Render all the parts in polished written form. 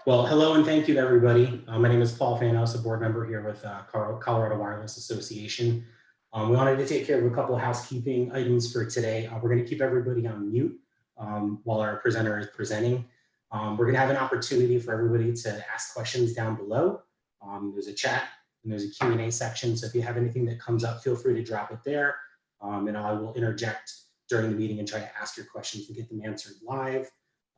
Well, hello and thank you to everybody. My name is Paul Fanos, a board member here with Colorado Wireless Association. We wanted to take care of a couple of housekeeping items for today. We're going to keep everybody on mute while our presenter is presenting. We're going to have an opportunity for everybody to ask questions down below. There's a chat and there's a Q&A section. So if you have anything that comes up, feel free to drop it there. And I will interject during the meeting and try to ask your questions to get them answered live.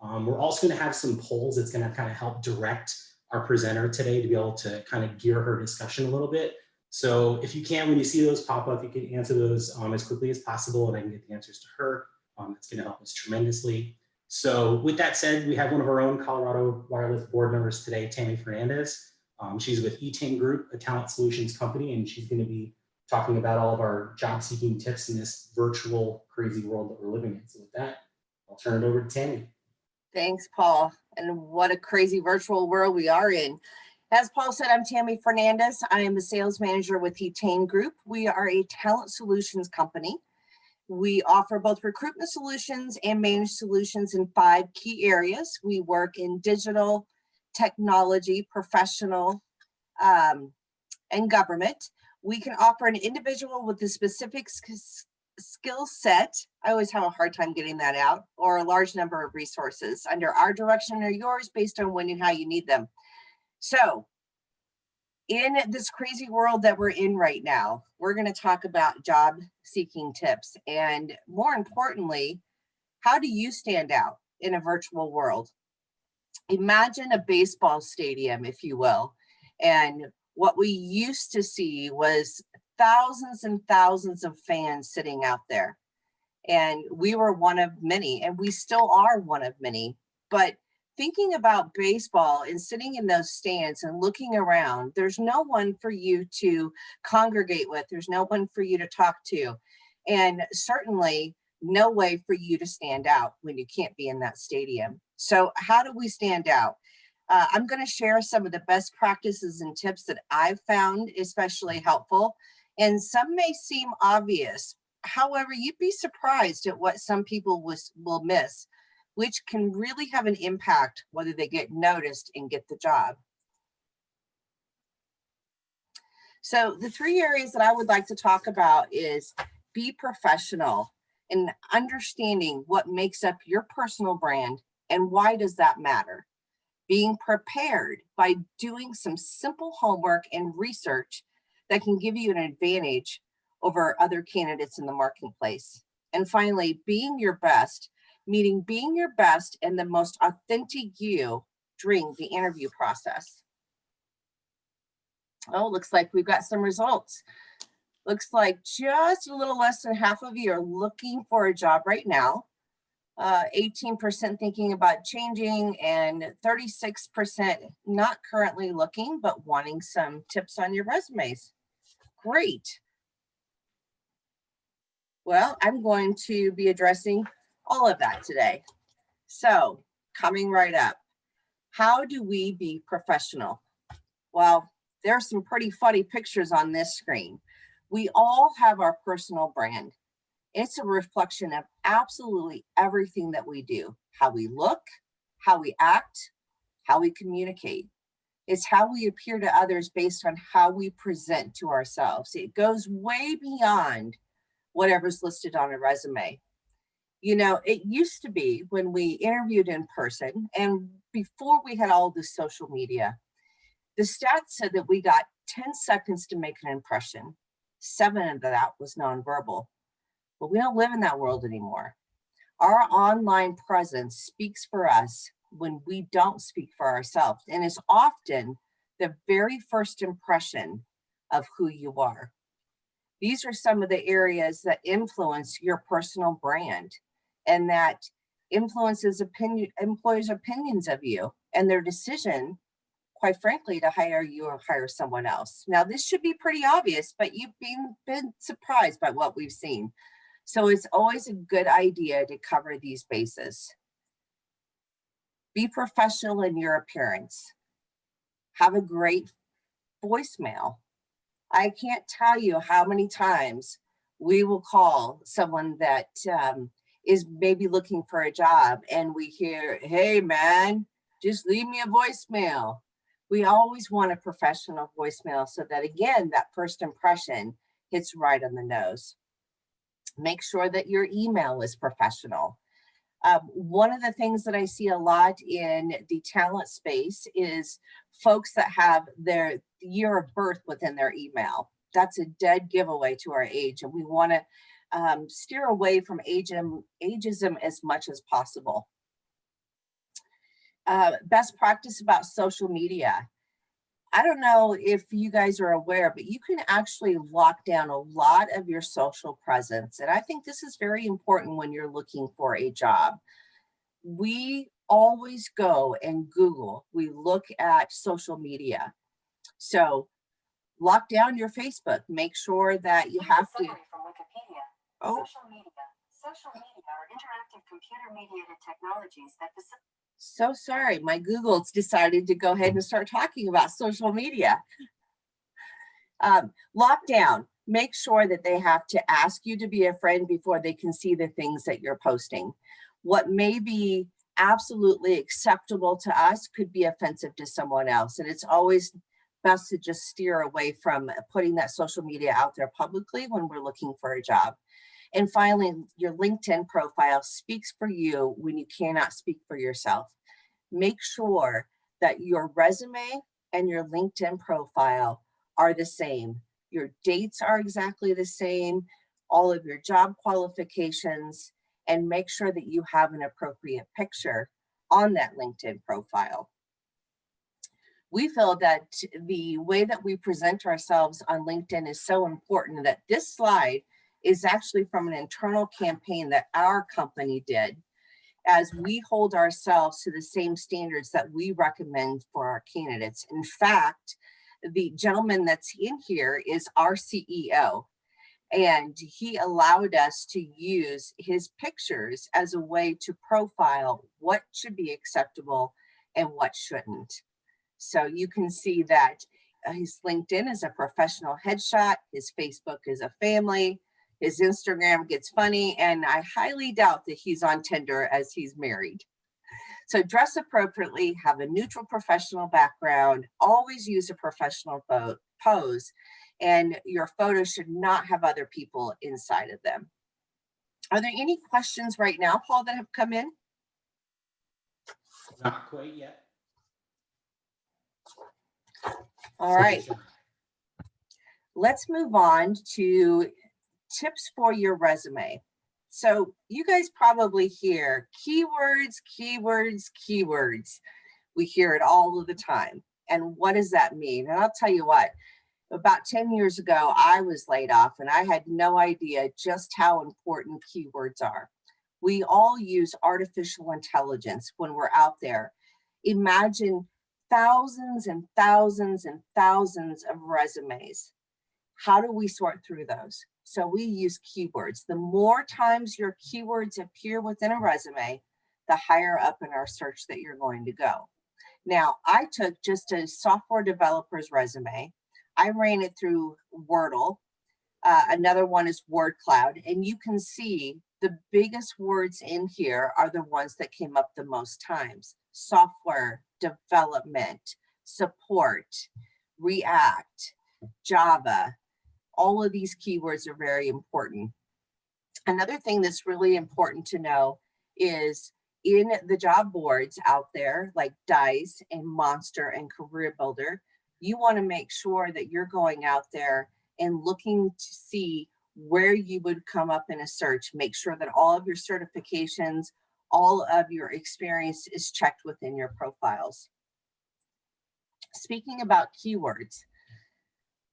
We're also going to have some polls that's going to kind of help direct our presenter today to be able to kind of gear her discussion a little bit. So if you can, when you see those pop up, you can answer those as quickly as possible and I can get the answers to her. That's going to help us tremendously. So with that said, we have one of our own Colorado Wireless board members today, Tammy Fernandez. She's with ettain Group, a talent solutions company, and she's going to be talking about all of our job seeking tips in this virtual crazy world that we're living in. So with that, I'll turn it over to Tammy. Thanks, Paul. And what a crazy virtual world we are in. As Paul said, I'm Tammy Fernandez. I am a sales manager with ettain Group. We are a talent solutions company. We offer both recruitment solutions and managed solutions in 5 key areas. We work in digital, technology, professional, and government. We can offer an individual with a specific skill set, I always have a hard time getting that out, or a large number of resources under our direction or yours based on when and how you need them. So in this crazy world that we're in right now, we're going to talk about job seeking tips, and more importantly, how do you stand out in a virtual world? Imagine a baseball stadium, if you will, and what we used to see was thousands and thousands of fans sitting out there. And we were one of many, and we still are one of many. But thinking about baseball and sitting in those stands and looking around, there's no one for you to congregate with. There's no one for you to talk to. And certainly no way for you to stand out when you can't be in that stadium. So how do we stand out? I'm going to share some of the best practices and tips that I've found especially helpful. And some may seem obvious. However, you'd be surprised at what some people will miss, which can really have an impact whether they get noticed and get the job. So the 3 areas that I would like to talk about is be professional and understanding what makes up your personal brand and why does that matter. Being prepared by doing some simple homework and research that can give you an advantage over other candidates in the marketplace. And finally, being your best, meaning being your best and the most authentic you during the interview process. Oh, looks like we've got some results. Looks like just a little less than half of you are looking for a job right now. 18% thinking about changing, and 36% not currently looking, but wanting some tips on your resumes. Great. Well, I'm going to be addressing all of that today. So coming right up, how do we be professional? Well, there are some pretty funny pictures on this screen. We all have our personal brand. It's a reflection of absolutely everything that we do, how we look, how we act, how we communicate. It's how we appear to others based on how we present to ourselves. It goes way beyond whatever's listed on a resume. You know, it used to be when we interviewed in person and before we had all this social media, the stats said that we got 10 seconds to make an impression. 7 of that was nonverbal. But we don't live in that world anymore. Our online presence speaks for us when we don't speak for ourselves, and is often the very first impression of who you are. These are some of the areas that influence your personal brand and that influences employers' opinions of you and their decision, quite frankly, to hire you or hire someone else. Now, this should be pretty obvious, but you've been surprised by what we've seen. So it's always a good idea to cover these bases. Be professional in your appearance. Have a great voicemail. I can't tell you how many times we will call someone that is maybe looking for a job and we hear, hey man, just leave me a voicemail. We always want a professional voicemail so that, again, that first impression hits right on the nose. Make sure that your email is professional. One of the things that I see a lot in the talent space is folks that have their year of birth within their email. That's a dead giveaway to our age, and we want to steer away from ageism as much as possible. Best practice about social media. I don't know if you guys are aware, but you can actually lock down a lot of your social presence. And I think this is very important when you're looking for a job. We always go and Google, we look at social media. So lock down your Facebook, make sure that you have to. From Wikipedia. Oh. Social media. Social media are interactive computer-mediated technologies that So sorry, my Google's decided to go ahead and start talking about social media. Lockdown, make sure that they have to ask you to be a friend before they can see the things that you're posting. What may be absolutely acceptable to us could be offensive to someone else. And it's always best to just steer away from putting that social media out there publicly when we're looking for a job. And finally, your LinkedIn profile speaks for you when you cannot speak for yourself. Make sure that your resume and your LinkedIn profile are the same. Your dates are exactly the same, all of your job qualifications, and make sure that you have an appropriate picture on that LinkedIn profile. We feel that the way that we present ourselves on LinkedIn is so important that this slide is actually from an internal campaign that our company did, as we hold ourselves to the same standards that we recommend for our candidates. In fact, the gentleman that's in here is our CEO, and he allowed us to use his pictures as a way to profile what should be acceptable and what shouldn't. So you can see that his LinkedIn is a professional headshot, his Facebook is a family, his Instagram gets funny, and I highly doubt that he's on Tinder as he's married. So dress appropriately, have a neutral professional background, always use a professional pose, and your photos should not have other people inside of them. Are there any questions right now, Paul, that have come in? Not quite yet. All right. Let's move on to tips for your resume. So you guys probably hear keywords, keywords, keywords. We hear it all of the time. And what does that mean? And I'll tell you what, about 10 years ago, I was laid off and I had no idea just how important keywords are. We all use artificial intelligence when we're out there. Imagine thousands and thousands and thousands of resumes. How do we sort through those? So we use keywords. The more times your keywords appear within a resume, the higher up in our search that you're going to go. Now, I took just a software developer's resume. I ran it through Wordle. Another one is Word Cloud. And you can see the biggest words in here are the ones that came up the most times. Software, development, support, React, Java. All of these keywords are very important. Another thing that's really important to know is in the job boards out there like Dice and Monster and Career Builder, you want to make sure that you're going out there and looking to see where you would come up in a search. Make sure that all of your certifications, all of your experience is checked within your profiles. Speaking about keywords,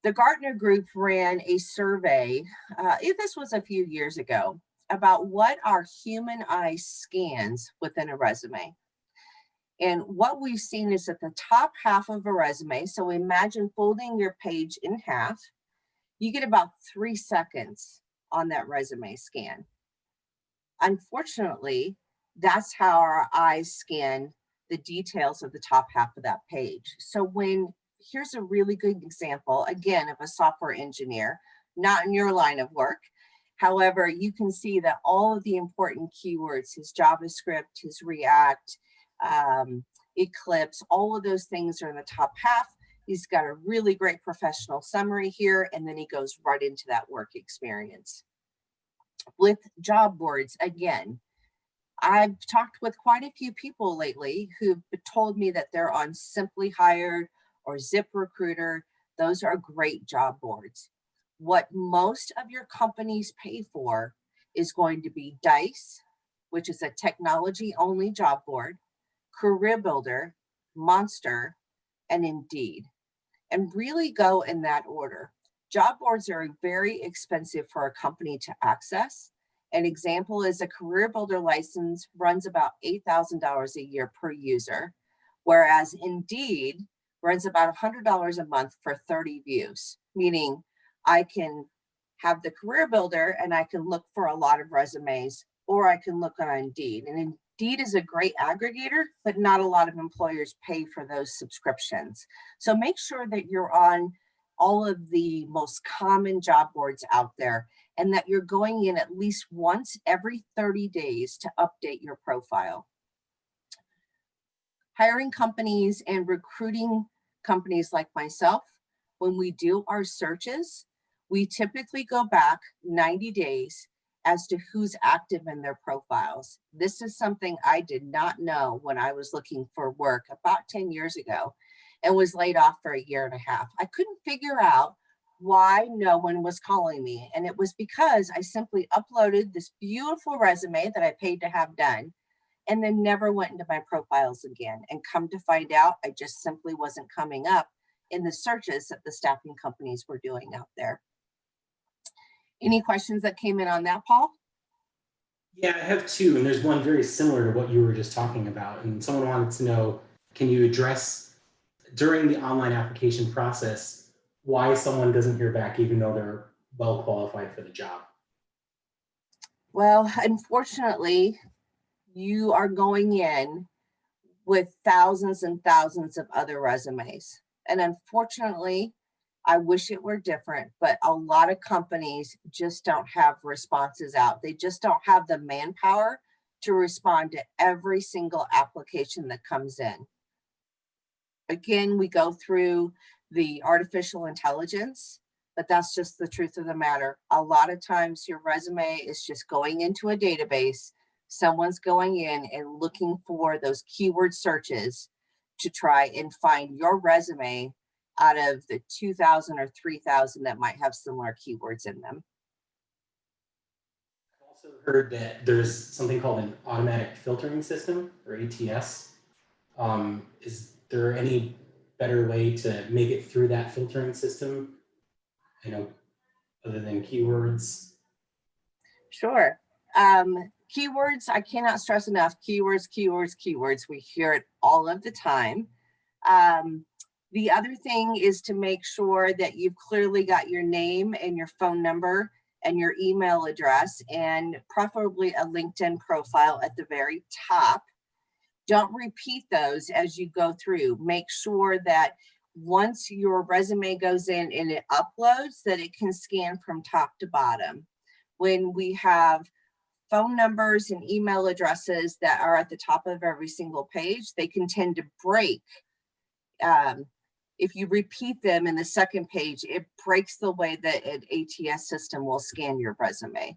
the Gartner Group ran a survey, this was a few years ago, about what our human eye scans within a resume. And what we've seen is at the top half of a resume, so imagine folding your page in half, you get about 3 seconds on that resume scan. Unfortunately, that's how our eyes scan the details of the top half of that page. So here's a really good example, again, of a software engineer, not in your line of work. However, you can see that all of the important keywords, his JavaScript, his React, Eclipse, all of those things are in the top half. He's got a really great professional summary here, and then he goes right into that work experience. With job boards, again, I've talked with quite a few people lately who've told me that they're on Simply Hired or ZipRecruiter. Those are great job boards. What most of your companies pay for is going to be Dice, which is a technology-only job board, Career Builder, Monster, and Indeed, and really go in that order. Job boards are very expensive for a company to access. An example is a Career Builder license runs about $8,000 a year per user, whereas Indeed runs about $100 a month for 30 views, meaning I can have the Career Builder and I can look for a lot of resumes, or I can look on Indeed. And Indeed is a great aggregator, but not a lot of employers pay for those subscriptions. So make sure that you're on all of the most common job boards out there, and that you're going in at least once every 30 days to update your profile. Hiring companies and recruiting companies like myself, when we do our searches, we typically go back 90 days as to who's active in their profiles. This is something I did not know when I was looking for work about 10 years ago and was laid off for a year and a half. I couldn't figure out why no one was calling me. And it was because I simply uploaded this beautiful resume that I paid to have done and then never went into my profiles again. And come to find out, I just simply wasn't coming up in the searches that the staffing companies were doing out there. Any questions that came in on that, Paul? Yeah, I have two, and there's one very similar to what you were just talking about. And someone wanted to know, can you address during the online application process why someone doesn't hear back even though they're well qualified for the job? Well, unfortunately, you are going in with thousands and thousands of other resumes. And unfortunately, I wish it were different, but a lot of companies just don't have responses out. They just don't have the manpower to respond to every single application that comes in. Again, we go through the artificial intelligence, but that's just the truth of the matter. A lot of times your resume is just going into a database. Someone's going in and looking for those keyword searches to try and find your resume out of the 2,000 or 3,000 that might have similar keywords in them. I've also heard that there's something called an automatic filtering system, or ATS. Is there any better way to make it through that filtering system, other than keywords? Sure. Keywords, I cannot stress enough, keywords, keywords, keywords. We hear it all of the time. The other thing is to make sure that you've clearly got your name and your phone number and your email address, and preferably a LinkedIn profile at the very top. Don't repeat those as you go through. Make sure that once your resume goes in and it uploads, that it can scan from top to bottom. When we have phone numbers and email addresses that are at the top of every single page, they can tend to break. If you repeat them in the second page, it breaks the way that an ATS system will scan your resume.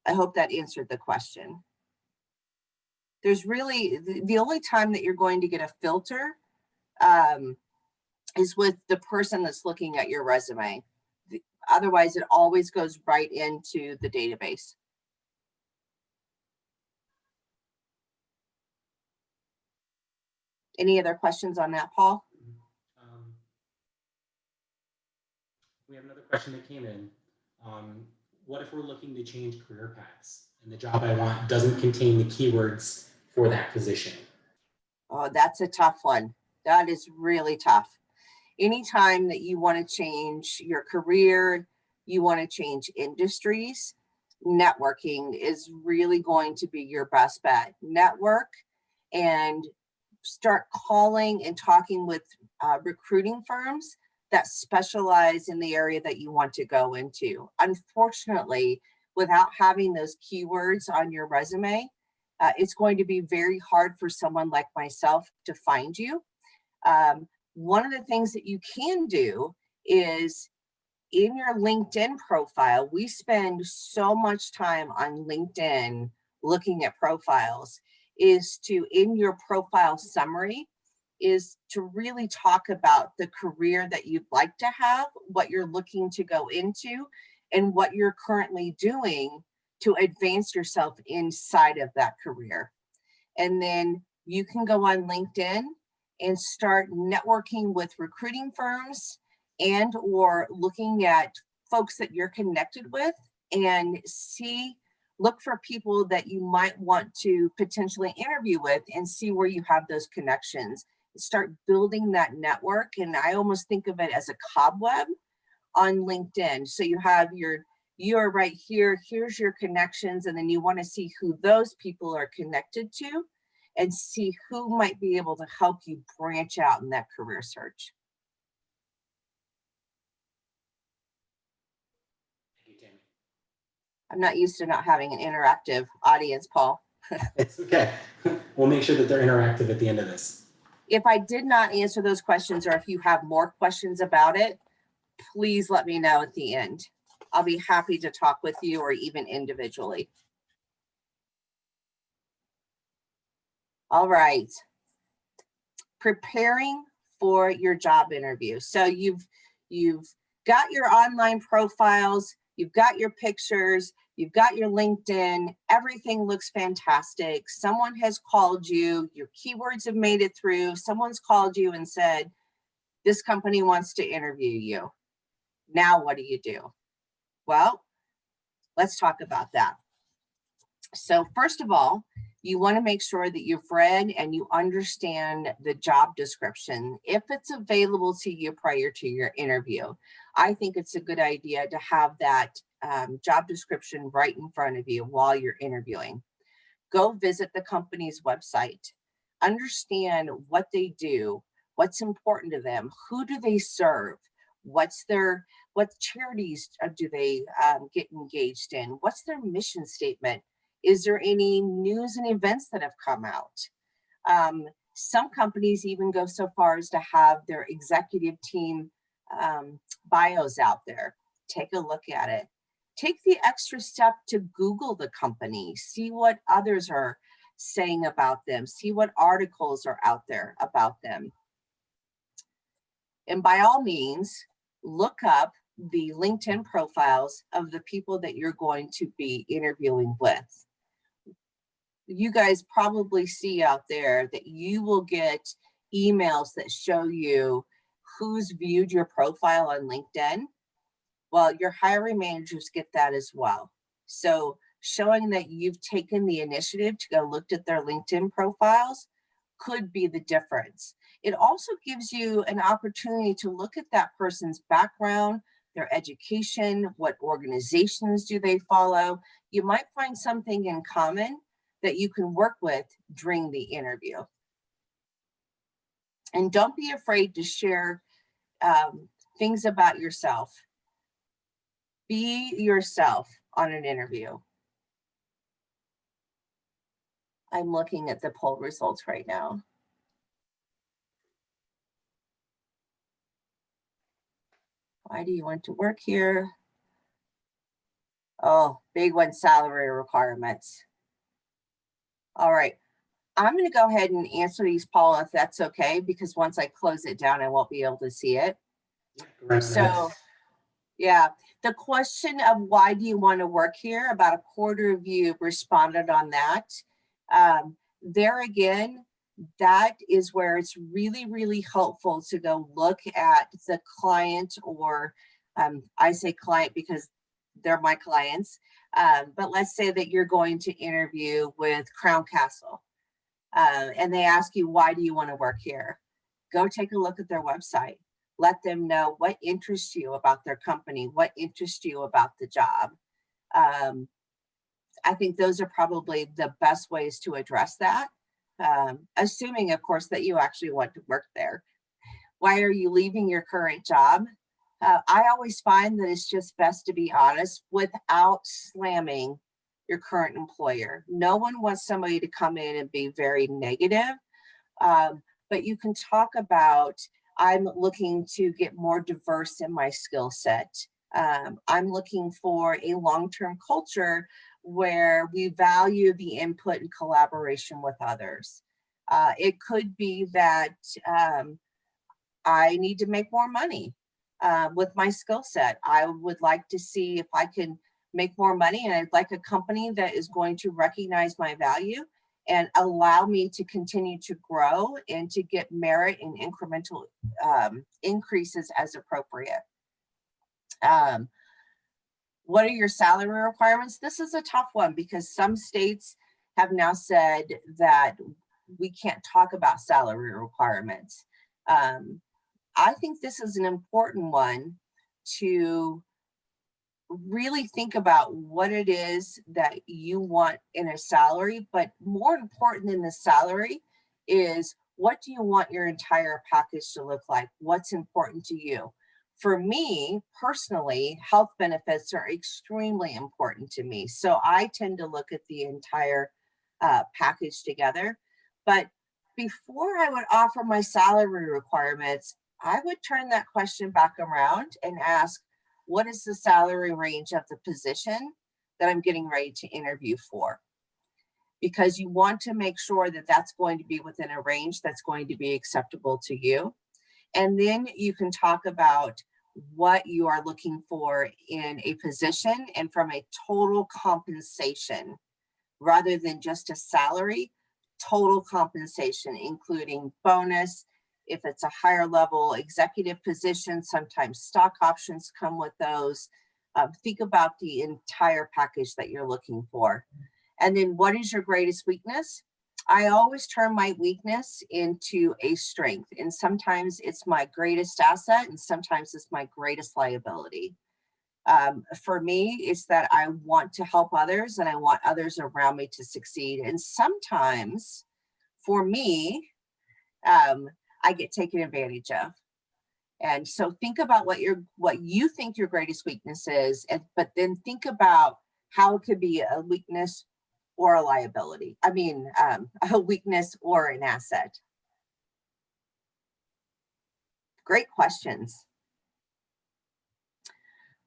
I hope that answered the question. There's really, the only time that you're going to get a filter is with the person that's looking at your resume. Otherwise, it always goes right into the database. Any other questions on that, Paul? We have another question that came in. What if we're looking to change career paths and the job I want doesn't contain the keywords for that position? Oh, that's a tough one. That is really tough. Anytime that you want to change your career, you want to change industries, networking is really going to be your best bet. Network and start calling and talking with recruiting firms that specialize in the area that you want to go into. Unfortunately, without having those keywords on your resume, it's going to be very hard for someone like myself to find you. One of the things that you can do is in your LinkedIn profile, we spend so much time on LinkedIn looking at profiles, is to, in your profile summary, is to really talk about the career that you'd like to have, what you're looking to go into, and what you're currently doing to advance yourself inside of that career. And then you can go on LinkedIn and start networking with recruiting firms and or looking at folks that you're connected with and look for people that you might want to potentially interview with and see where you have those connections. Start building that network. And I almost think of it as a cobweb on LinkedIn. So you're right here, here's your connections, and then you want to see who those people are connected to and see who might be able to help you branch out in that career search. Thank you, Tammy. I'm not used to not having an interactive audience, Paul. It's okay. We'll make sure that they're interactive at the end of this. If I did not answer those questions, or if you have more questions about it, please let me know at the end. I'll be happy to talk with you or even individually. All right. Preparing for your job interview. So you've got your online profiles, you've got your pictures, you've got your LinkedIn, everything looks fantastic. Someone has called you, your keywords have made it through, someone's called you and said, this company wants to interview you. Now what do you do? Well, let's talk about that. So first of all, you want to make sure that you've read and you understand the job description. If it's available to you prior to your interview, I think it's a good idea to have that job description right in front of you while you're interviewing. Go visit the company's website. Understand what they do, what's important to them, who do they serve, what charities do they get engaged in, what's their mission statement. Is there any news and events that have come out? Some companies even go so far as to have their executive team bios out there. Take a look at it. Take the extra step to Google the company, see what others are saying about them, see what articles are out there about them. And by all means, look up the LinkedIn profiles of the people that you're going to be interviewing with. You guys probably see out there that you will get emails that show you who's viewed your profile on LinkedIn. Well, your hiring managers get that as well. So showing that you've taken the initiative to go look at their LinkedIn profiles could be the difference. It also gives you an opportunity to look at that person's background, their education, what organizations do they follow. You might find something in common that you can work with during the interview. And don't be afraid to share things about yourself. Be yourself on an interview. I'm looking at the poll results right now. Why do you want to work here? Oh, big one, salary requirements. All right, I'm going to go ahead and answer these, Paul, if that's okay, because once I close it down, I won't be able to see it. Right. So, yeah, the question of why do you want to work here, about a quarter of you responded on that. There again, that is where it's really, really helpful to go look at the client, or I say client because they're my clients, but let's say that you're going to interview with Crown Castle and they ask you, why do you want to work here? Go take a look at their website. Let them know what interests you about their company, what interests you about the job. I think those are probably the best ways to address that, assuming, of course, that you actually want to work there. Why are you leaving your current job? I always find that it's just best to be honest without slamming your current employer. No one wants somebody to come in and be very negative, but you can talk about, I'm looking to get more diverse in my skill set. I'm looking for a long-term culture where we value the input and collaboration with others. It could be that I need to make more money with my skill set. I would like to see if I can make more money, and I'd like a company that is going to recognize my value and allow me to continue to grow and to get merit and incremental increases as appropriate. What are your salary requirements? This is a tough one because some states have now said that we can't talk about salary requirements. I think this is an important one to really think about what it is that you want in a salary, but more important than the salary is, what do you want your entire package to look like? What's important to you? For me personally, health benefits are extremely important to me. So I tend to look at the entire package together. But before I would offer my salary requirements, I would turn that question back around and ask, what is the salary range of the position that I'm getting ready to interview for? Because you want to make sure that that's going to be within a range that's going to be acceptable to you. And then you can talk about what you are looking for in a position and from a total compensation, rather than just a salary, total compensation, including bonus. If it's a higher level executive position, sometimes stock options come with those. Think about the entire package that you're looking for. And then what is your greatest weakness? I always turn my weakness into a strength. And sometimes it's my greatest asset and sometimes it's my greatest liability. For me, it's that I want to help others and I want others around me to succeed. And sometimes for me, I get taken advantage of. And so think about what you think your greatest weakness is, but then think about how it could be a weakness or a liability. I mean, a weakness or an asset. Great questions.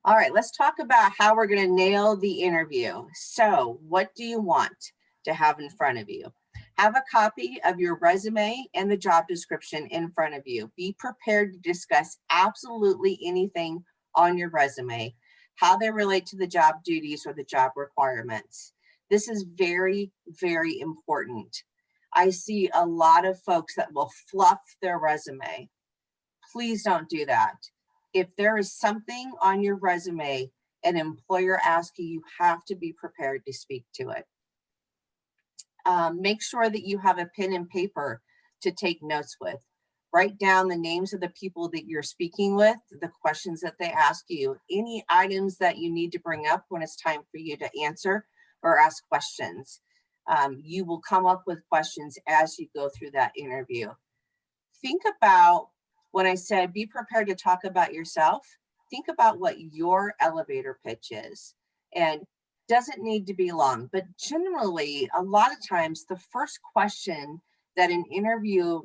All right, let's talk about how we're going to nail the interview. So what do you want to have in front of you? Have a copy of your resume and the job description in front of you. Be prepared to discuss absolutely anything on your resume, how they relate to the job duties or the job requirements. This is very, very important. I see a lot of folks that will fluff their resume. Please don't do that. If there is something on your resume an employer asks you, you have to be prepared to speak to it. Make sure that you have a pen and paper to take notes with. Write down the names of the people that you're speaking with, the questions that they ask you, any items that you need to bring up when it's time for you to answer or ask questions. You will come up with questions as you go through that interview. Think about, when I said be prepared to talk about yourself, think about what your elevator pitch is. And doesn't need to be long, but generally, a lot of times, the first question that an interviewer,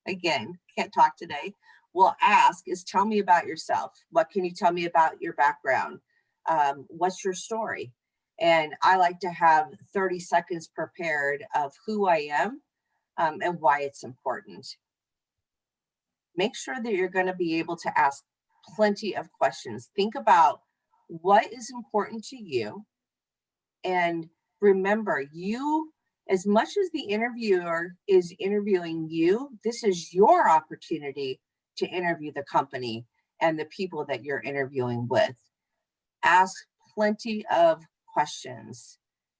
again, can't talk today, will ask is, tell me about yourself. What can you tell me about your background? What's your story? And I like to have 30 seconds prepared of who I am and why it's important. Make sure that you're going to be able to ask plenty of questions. Think about what is important to you. And remember, you, as much as the interviewer is interviewing you, this is your opportunity to interview the company and the people that you're interviewing with. Ask plenty of questions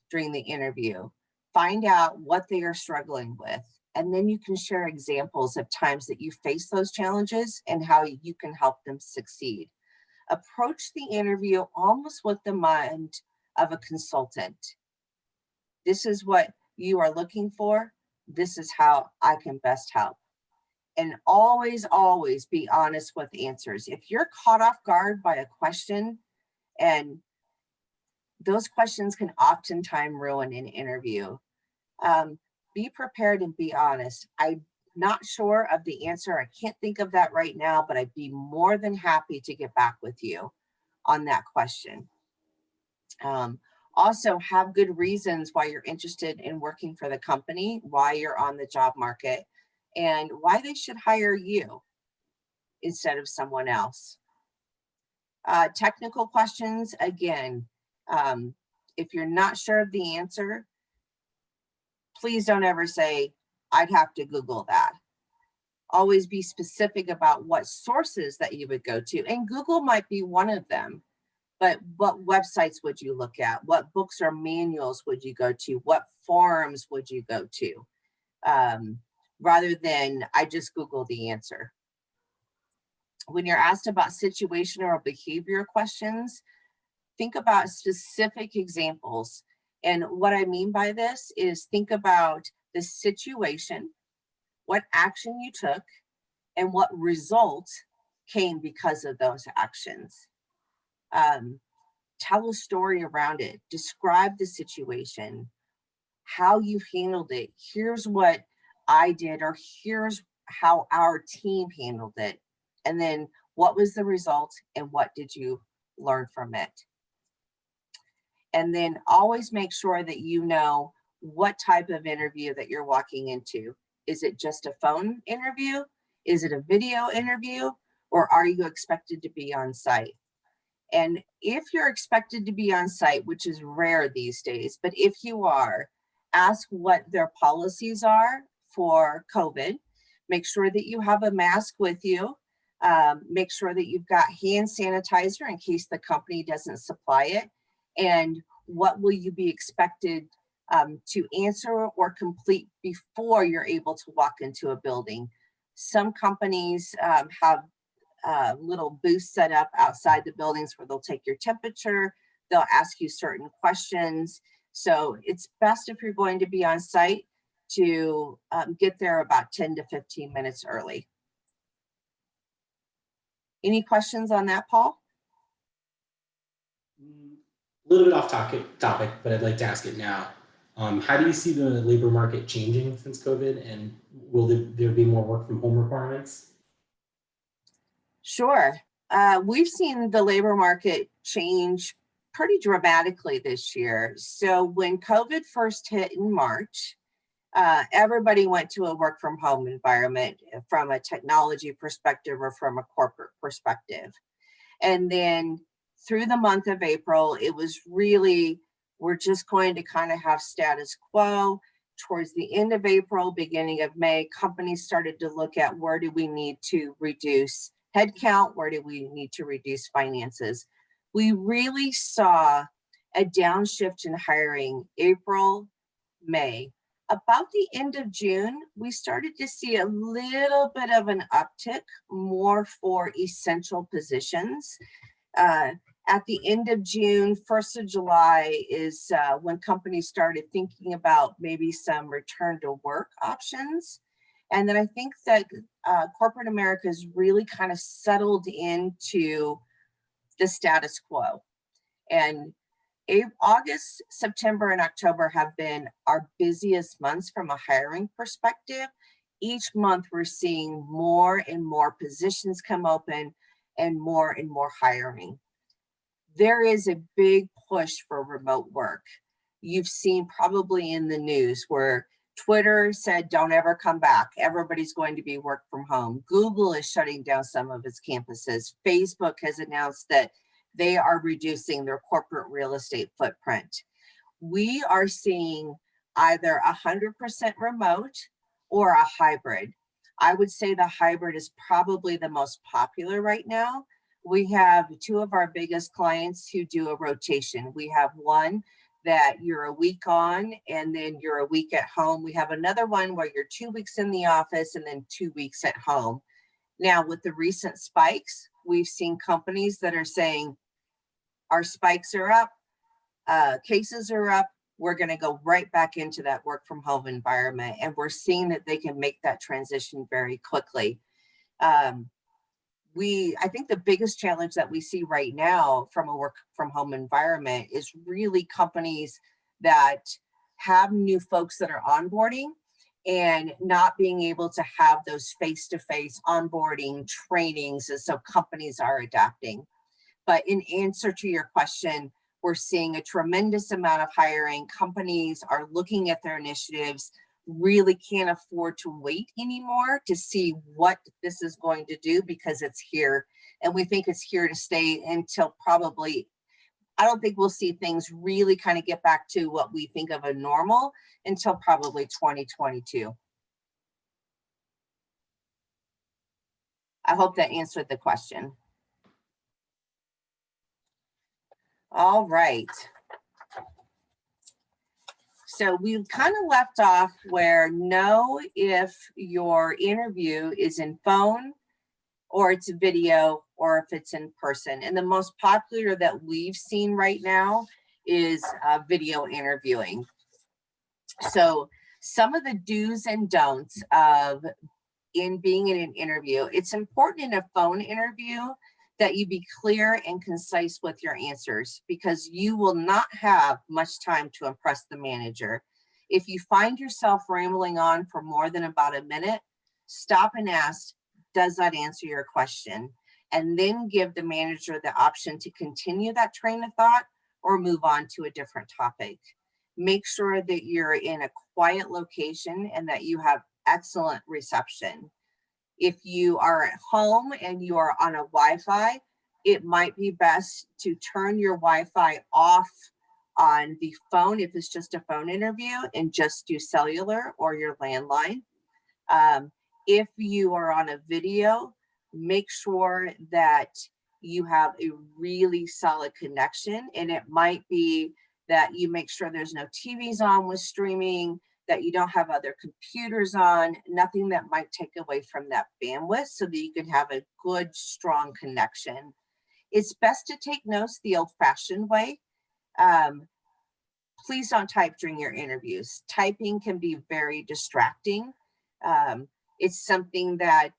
during the interview. Find out what they are struggling with. And then you can share examples of times that you face those challenges and how you can help them succeed. Approach the interview almost with the mind of a consultant. This is what you are looking for. This is how I can best help. And always, always be honest with answers. If you're caught off guard by a question and those questions can oftentimes ruin an interview. Be prepared and be honest. I'm not sure of the answer. I can't think of that right now, but I'd be more than happy to get back with you on that question. Also, have good reasons why you're interested in working for the company, why you're on the job market, and why they should hire you instead of someone else. Technical questions, again, if you're not sure of the answer, please don't ever say, I'd have to Google that. Always be specific about what sources that you would go to. And Google might be one of them, but what websites would you look at? What books or manuals would you go to? What forums would you go to? Rather than, I just Googled the answer. When you're asked about situational or behavior questions, think about specific examples. And what I mean by this is think about the situation, what action you took, and what result came because of those actions. Tell a story around it. Describe the situation, how you handled it. Here's what I did, or here's how our team handled it. And then what was the result and what did you learn from it? And then always make sure that you know what type of interview that you're walking into. Is it just a phone interview? Is it a video interview? Or are you expected to be on site? And if you're expected to be on site, which is rare these days, but if you are, ask what their policies are for COVID. Make sure that you have a mask with you. Make sure that you've got hand sanitizer in case the company doesn't supply it. And what will you be expected to answer or complete before you're able to walk into a building? Some companies have little booths set up outside the buildings where they'll take your temperature. They'll ask you certain questions. So it's best if you're going to be on site to get there about 10 to 15 minutes early. Any questions on that, Paul? A little bit off topic, but I'd like to ask it now. How do you see the labor market changing since COVID, and will there be more work from home requirements? Sure. We've seen the labor market change pretty dramatically this year. So when COVID first hit in March, everybody went to a work from home environment from a technology perspective or from a corporate perspective. And then through the month of April, it was really, we're just going to kind of have status quo. Towards the end of April, beginning of May, companies started to look at where do we need to reduce headcount, where do we need to reduce finances. We really saw a downshift in hiring April, May. About the end of June, we started to see a little bit of an uptick, more for essential positions. At the end of June, 1st of July is when companies started thinking about maybe some return to work options. And then I think that corporate America has really kind of settled into the status quo. And August, September, and October have been our busiest months from a hiring perspective. Each month we're seeing more and more positions come open and more hiring. There is a big push for remote work. You've seen probably in the news where Twitter said, don't ever come back. Everybody's going to be work from home. Google is shutting down some of its campuses. Facebook has announced that they are reducing their corporate real estate footprint. We are seeing either 100% remote or a hybrid. I would say the hybrid is probably the most popular right now. We have two of our biggest clients who do a rotation. We have one that you're a week on and then you're a week at home. We have another one where you're 2 weeks in the office and then 2 weeks at home. Now, with the recent spikes, we've seen companies that are saying, our spikes are up, cases are up, we're going to go right back into that work from home environment. And we're seeing that they can make that transition very quickly. I think the biggest challenge that we see right now from a work from home environment is really companies that have new folks that are onboarding and not being able to have those face-to-face onboarding trainings. And so companies are adapting. But in answer to your question, we're seeing a tremendous amount of hiring. Companies are looking at their initiatives, really can't afford to wait anymore to see what this is going to do because it's here. And we think it's here to stay until probably, I don't think we'll see things really kind of get back to what we think of a normal until probably 2022. I hope that answered the question. All right. So we kind of left off where know if your interview is in phone or it's video or if it's in person. And the most popular that we've seen right now is video interviewing. So some of the do's and don'ts of being in an interview, it's important in a phone interview that you be clear and concise with your answers because you will not have much time to impress the manager. If you find yourself rambling on for more than about a minute, stop and ask, does that answer your question? And then give the manager the option to continue that train of thought or move on to a different topic. Make sure that you're in a quiet location and that you have excellent reception. If you are at home and you are on a Wi-Fi, it might be best to turn your Wi-Fi off on the phone if it's just a phone interview and just do cellular or your landline. If you are on a video, make sure that you have a really solid connection, and it might be that you make sure there's no TVs on with streaming, that you don't have other computers on, nothing that might take away from that bandwidth so that you can have a good, strong connection. It's best to take notes the old-fashioned way. Please don't type during your interviews. Typing can be very distracting. It's something that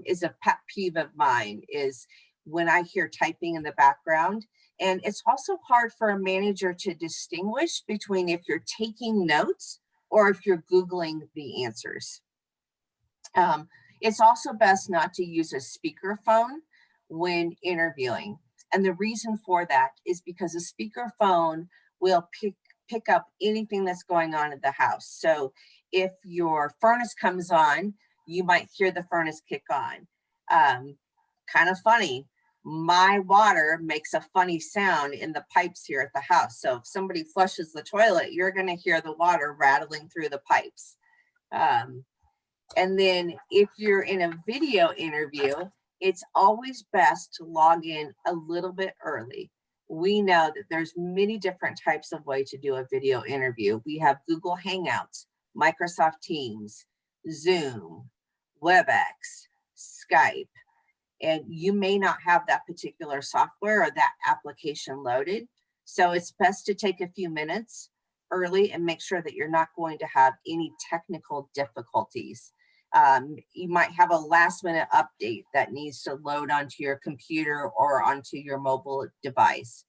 is a pet peeve of mine is when I hear typing in the background. And it's also hard for a manager to distinguish between if you're taking notes or if you're Googling the answers. It's also best not to use a speakerphone when interviewing. And the reason for that is because a speakerphone will pick up anything that's going on in the house. So if your furnace comes on, you might hear the furnace kick on. Kind of funny, my water makes a funny sound in the pipes here at the house. So if somebody flushes the toilet, you're going to hear the water rattling through the pipes. And then if you're in a video interview, it's always best to log in a little bit early. We know that there's many different types of way to do a video interview. We have Google Hangouts, Microsoft Teams, Zoom, WebEx, Skype, and you may not have that particular software or that application loaded. So it's best to take a few minutes early and make sure that you're not going to have any technical difficulties. You might have a last minute update that needs to load onto your computer or onto your mobile device.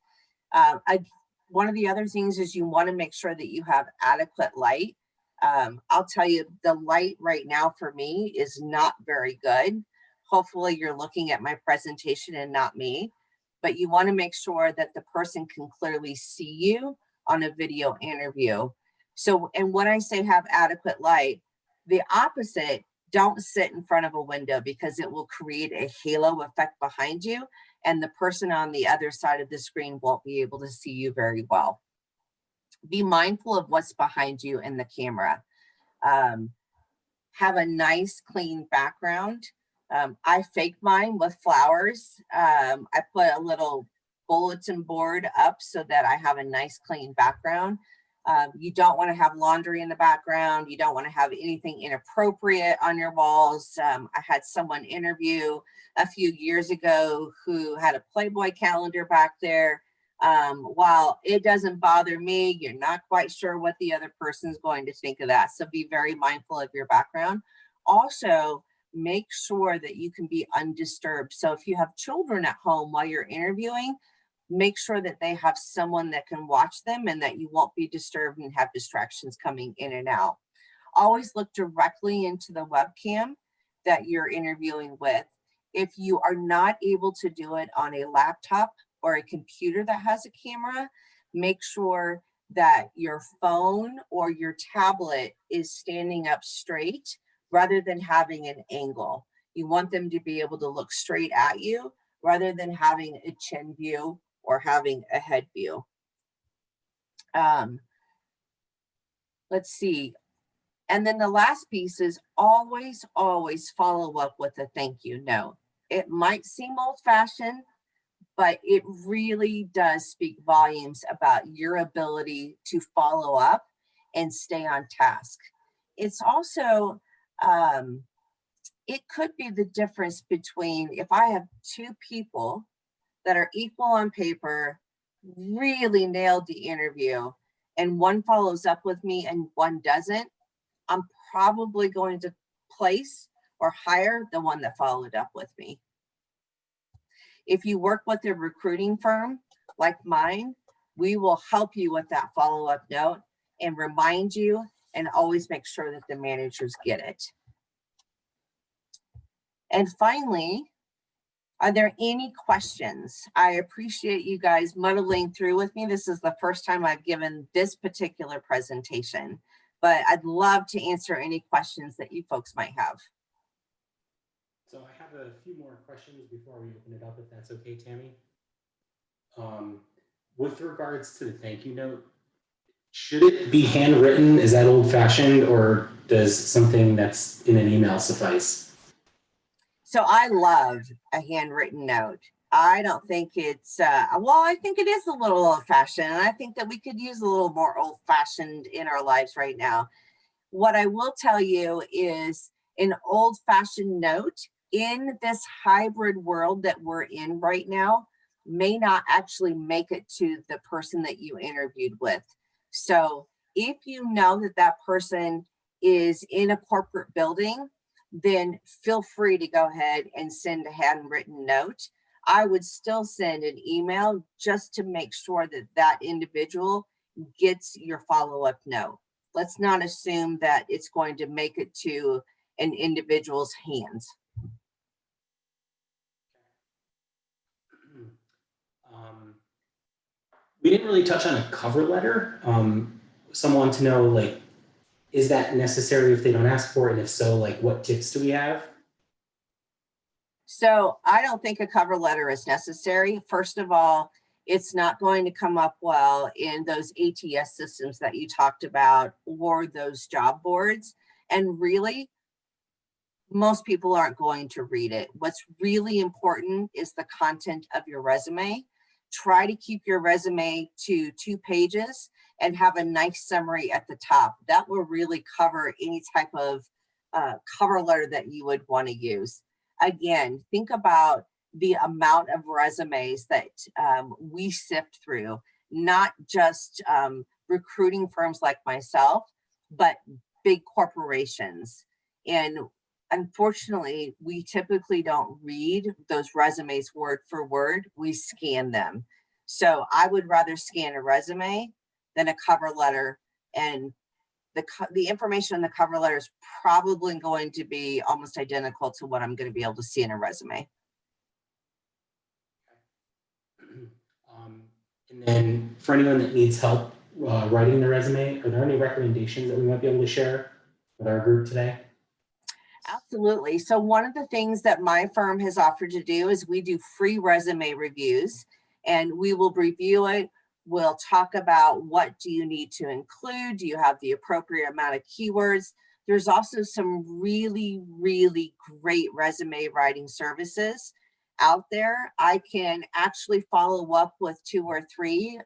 One of the other things is you want to make sure that you have adequate light. I'll tell you, the light right now for me is not very good. Hopefully you're looking at my presentation and not me, but you want to make sure that the person can clearly see you on a video interview. So, and when I say have adequate light, the opposite, don't sit in front of a window because it will create a halo effect behind you and the person on the other side of the screen won't be able to see you very well. Be mindful of what's behind you in the camera. Have a nice clean background. I fake mine with flowers. I put a little bulletin board up so that I have a nice clean background. You don't want to have laundry in the background. You don't want to have anything inappropriate on your walls. I had someone interview a few years ago who had a Playboy calendar back there. While it doesn't bother me, you're not quite sure what the other person's going to think of that. So be very mindful of your background. Also, make sure that you can be undisturbed. So if you have children at home while you're interviewing, make sure that they have someone that can watch them and that you won't be disturbed and have distractions coming in and out. Always look directly into the webcam that you're interviewing with. If you are not able to do it on a laptop or a computer that has a camera, make sure that your phone or your tablet is standing up straight rather than having an angle. You want them to be able to look straight at you rather than having a chin view or having a head view. Let's see. And then the last piece is always, always follow up with a thank you note. It might seem old-fashioned, but it really does speak volumes about your ability to follow up and stay on task. It's also, it could be the difference between if I have two people that are equal on paper, really nailed the interview, and one follows up with me and one doesn't, I'm probably going to place or hire the one that followed up with me. If you work with a recruiting firm like mine, we will help you with that follow-up note and remind you and always make sure that the managers get it. And finally, are there any questions? I appreciate you guys muddling through with me. This is the first time I've given this particular presentation, but I'd love to answer any questions that you folks might have. So I have a few more questions before we open it up, if that's okay, Tammy. With regards to the thank you note, should it be handwritten? Is that old fashioned, or does something that's in an email suffice? So I love a handwritten note. I don't think it's, well, I think it is a little old fashioned, and I think that we could use a little more old fashioned in our lives right now. What I will tell you is an old fashioned note in this hybrid world that we're in right now may not actually make it to the person that you interviewed with. So if you know that that person is in a corporate building, then feel free to go ahead and send a handwritten note. I would still send an email just to make sure that that individual gets your follow-up note. Let's not assume that it's going to make it to an individual's hands. We didn't really touch on a cover letter. Someone to know, like, is that necessary if they don't ask for it? And if so, like, what tips do we have? So I don't think a cover letter is necessary. First of all, it's not going to come up well in those ATS systems that you talked about or those job boards. And really, most people aren't going to read it. What's really important is the content of your resume. Try to keep your resume to 2 pages and have a nice summary at the top. That will really cover any type of cover letter that you would want to use. Again, think about the amount of resumes that we sift through, not just recruiting firms like myself, but big corporations. And unfortunately, we typically don't read those resumes word for word, we scan them. So I would rather scan a resume than a cover letter, and the information in the cover letter is probably going to be almost identical to what I'm going to be able to see in a resume. And then for anyone that needs help writing the resume, are there any recommendations that we might be able to share with our group today? Absolutely. So one of the things that my firm has offered to do is we do free resume reviews, and we will review it. We'll talk about what do you need to include? Do you have the appropriate amount of keywords? There's also some really, really great resume writing services out there. I can actually follow up with 2 or 3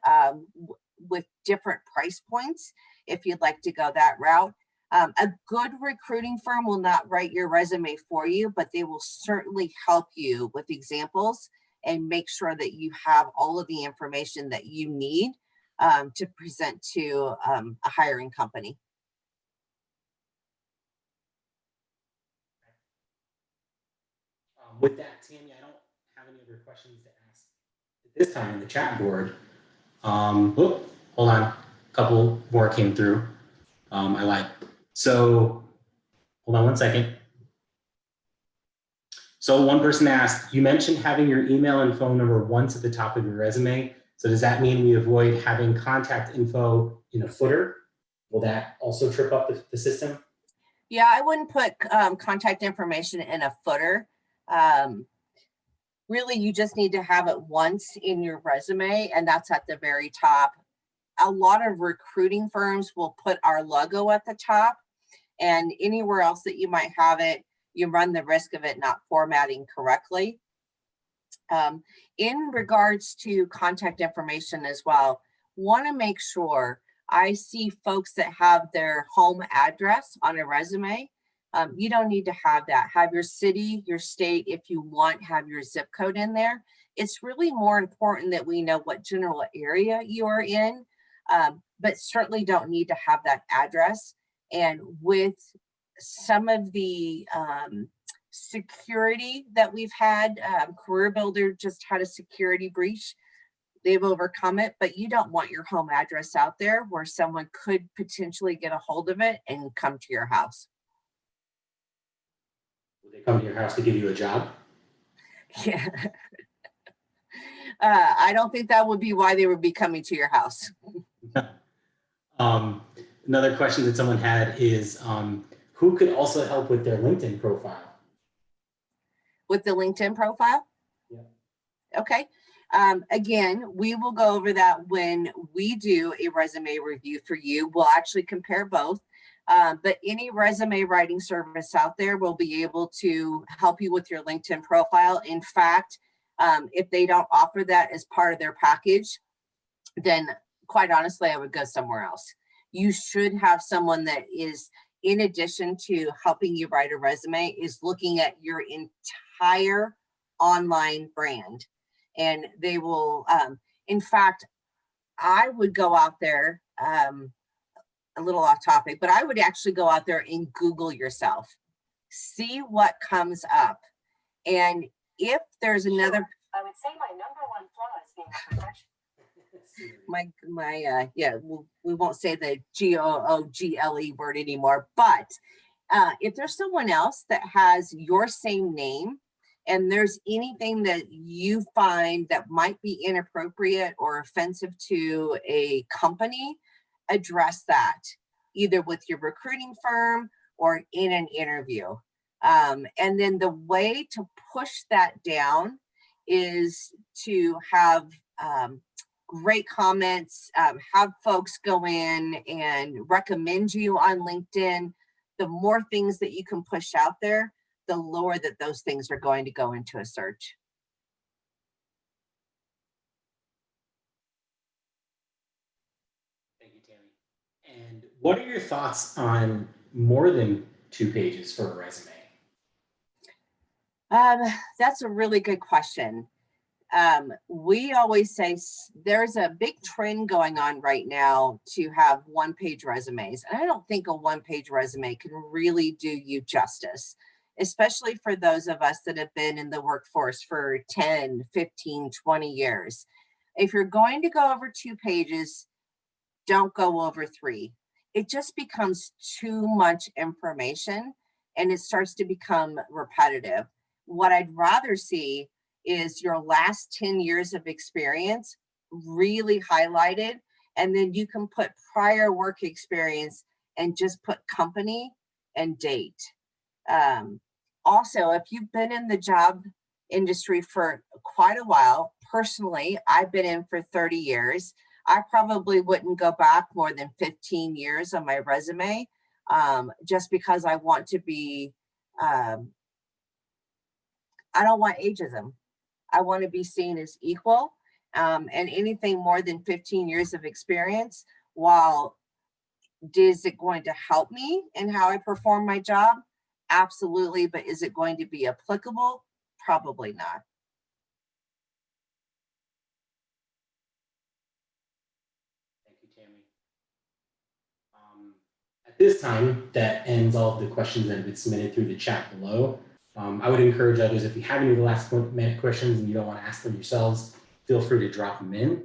with different price points if you'd like to go that route. A good recruiting firm will not write your resume for you, but they will certainly help you with examples and make sure that you have all of the information that you need to present to a hiring company. With that, Tammy, I don't have any other questions to ask at this time in the chat board. Hold on, a couple more came through. I lied. So hold on one second. So one person asked, you mentioned having your email and phone number once at the top of your resume. So does that mean we avoid having contact info in a footer? Will that also trip up the system? Yeah, I wouldn't put contact information in a footer. Really, you just need to have it once in your resume, and that's at the very top. A lot of recruiting firms will put our logo at the top, and anywhere else that you might have it, you run the risk of it not formatting correctly. In regards to contact information as well, want to make sure I see folks that have their home address on a resume. You don't need to have that. Have your city, your state, if you want, have your zip code in there. It's really more important that we know what general area you are in, but certainly don't need to have that address. And with some of the security that we've had, Career Builder just had a security breach. They've overcome it, but you don't want your home address out there where someone could potentially get a hold of it and come to your house. Will they come to your house to give you a job? Yeah. I don't think that would be why they would be coming to your house. Another question that someone had is, who could also help with their LinkedIn profile? With the LinkedIn profile? Yeah. Okay. Again, we will go over that when we do a resume review for you. We'll actually compare both. But any resume writing service out there will be able to help you with your LinkedIn profile. In fact, if they don't offer that as part of their package, then quite honestly, I would go somewhere else. You should have someone that is, in addition to helping you write a resume, is looking at your entire online brand. And they will, in fact, I would go out there, a little off topic, but I would actually go out there and Google yourself, see what comes up. And if there's another, I would say my number one flaw is being a perfectionist. yeah, we won't say the GOOGLE word anymore, but if there's someone else that has your same name and there's anything that you find that might be inappropriate or offensive to a company, address that either with your recruiting firm or in an interview. And then the way to push that down is to have great comments, have folks go in and recommend you on LinkedIn. The more things that you can push out there, the lower that those things are going to go into a search. Thank you, Tammy. And what are your thoughts on more than 2 pages for a resume? That's a really good question. We always say there's a big trend going on right now to have 1-page resumes. And I don't think a 1-page resume can really do you justice, especially for those of us that have been in the workforce for 10, 15, 20 years. If you're going to go over 2 pages, don't go over 3. It just becomes too much information and it starts to become repetitive. What I'd rather see is your last 10 years of experience really highlighted, and then you can put prior work experience and just put company and date. Also, if you've been in the job industry for quite a while, personally, I've been in for 30 years. I probably wouldn't go back more than 15 years on my resume, just because I want to be, I don't want ageism. I want to be seen as equal, and anything more than 15 years of experience, while is it going to help me in how I perform my job? Absolutely, but is it going to be applicable? Probably not. Thank you, Tammy. At this time, that ends all of the questions that have been submitted through the chat below. I would encourage others, if you have any of the last minute questions and you don't want to ask them yourselves, feel free to drop them in.